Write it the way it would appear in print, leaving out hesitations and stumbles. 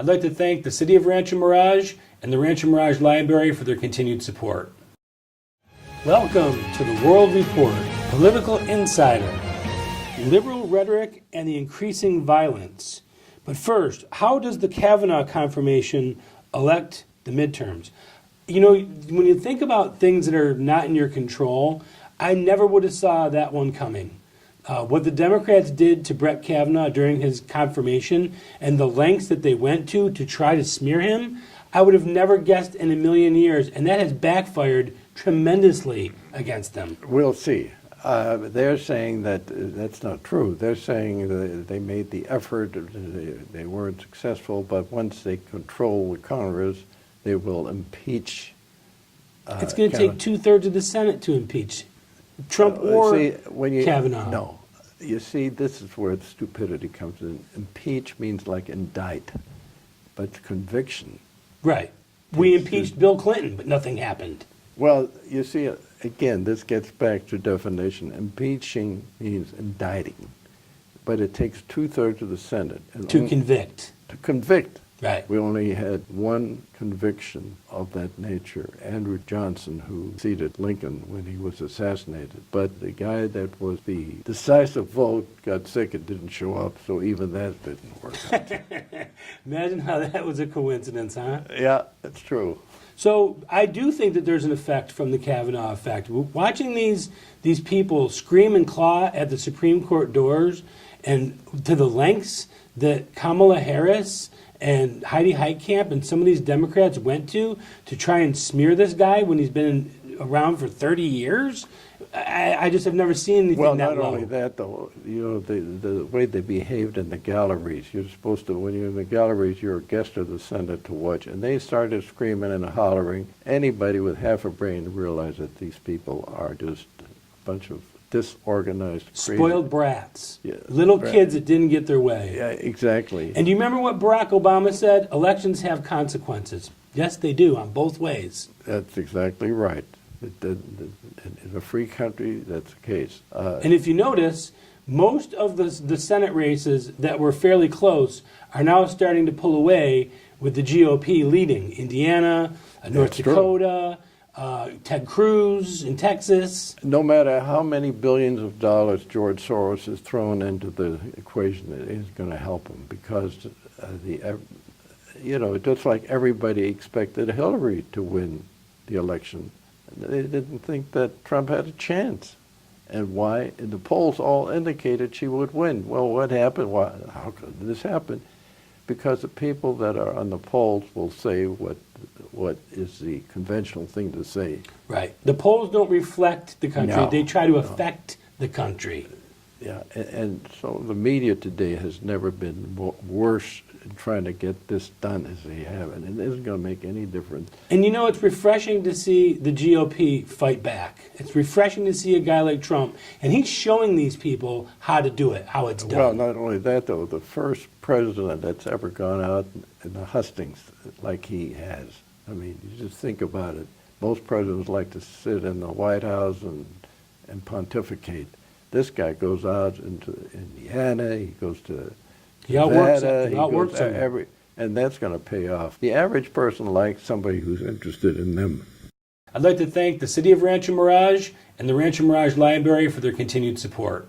I'd like to thank the City of Rancho Mirage and the Rancho Mirage Library for their continued support. Welcome to the World Report, Political Insider, liberal rhetoric and the increasing violence. But first, how does the Kavanaugh confirmation elect the midterms? You know, when you think about things that are not in your control, I never would have saw that one coming. What the Democrats did to Brett Kavanaugh during his confirmation and the lengths that they went to try to smear him, I would have never guessed in a million years, and that has backfired tremendously against them. We'll see. They're saying that that's not true. They're saying that they made the effort, they weren't successful, but once they control the Congress, they will impeach. It's going to take 2/3 of the Senate to impeach Trump or Kavanaugh. No. You see, this is where the stupidity comes in. Impeach means like indict, but conviction. Right. We impeached Bill Clinton, but nothing happened. Well, you see, again, this gets back to definition. Impeaching means indicting, but it takes 2/3 of the Senate. To convict. To convict. Right. We only had one conviction of that nature, Andrew Johnson, who succeeded Lincoln when he was assassinated. But the guy that was the decisive vote got sick and didn't show up, so even that didn't work out. Imagine how that was a coincidence, huh? Yeah, it's true. So I do think that there's an effect from the Kavanaugh effect. Watching these people scream and claw at the Supreme Court doors, and to the lengths that Kamala Harris and Heidi Heitkamp and some of these Democrats went to try and smear this guy when he's been around for 30 years, I just have never seen anything well, that low. Well, not only that, though, you know, the way they behaved in the galleries. You're supposed to, when you're in the galleries, you're a guest of the Senate to watch. And they started screaming and hollering. Anybody with half a brain realized that these people are just a bunch of disorganized, crazy, spoiled brats. Yeah, little kids that didn't get their way. Yeah, exactly. And do you remember what Barack Obama said? Elections have consequences. Yes, they do, on both ways. That's exactly right. In a free country, that's the case. And if you notice, most of the Senate races that were fairly close are now starting to pull away with the GOP leading. Indiana, North Dakota, Ted Cruz in Texas. No matter how many billions of dollars George Soros has thrown into the equation, it isn't going to help him because just like everybody expected Hillary to win the election. They didn't think that Trump had a chance. And why? And the polls all indicated she would win. Well, what happened? How could this happen? Because the people that are on the polls will say what is the conventional thing to say. Right. The polls don't reflect the country. No, they try to affect the country. Yeah, and so the media today has never been worse in trying to get this done as they have, and it isn't going to make any difference. And you know, it's refreshing to see the GOP fight back. It's refreshing to see a guy like Trump, and he's showing these people how to do it, how it's done. Well, not only that, though, the first president that's ever gone out in the hustings like he has. I mean, you just think about it. Most presidents like to sit in the White House and pontificate. This guy goes out into Indiana, he goes to Nevada, he goes and that's going to pay off. The average person likes somebody who's interested in them. I'd like to thank the City of Rancho Mirage and the Rancho Mirage Library for their continued support.